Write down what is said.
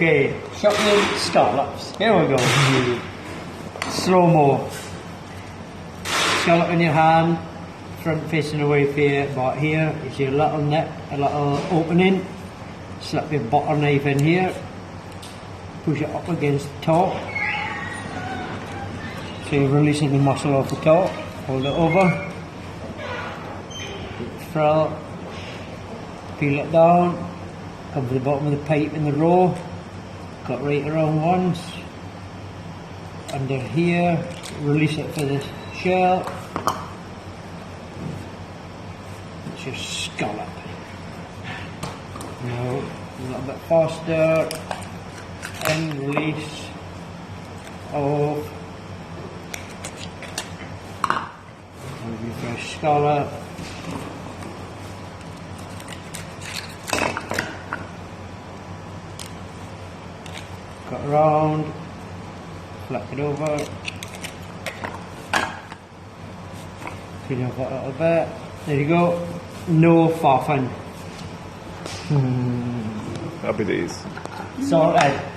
Okay, shucking scallops. Here we go. Slow-mo. Scallop in your hand, front facing away from you, but here is your little nip, a little opening. Slip your butter knife in here, push it up against the top. So you're releasing the muscle off the top, hold it over. Frill, peel it down, come to the bottom of the pipe in the row, cut right around once, under here, release it for the shell. It's your scallop. Now a little bit faster, and release, off. There's your fresh scallop. Cut around, flip it over, clean up a little bit. There you go. No faffing. Happy days. Sorted.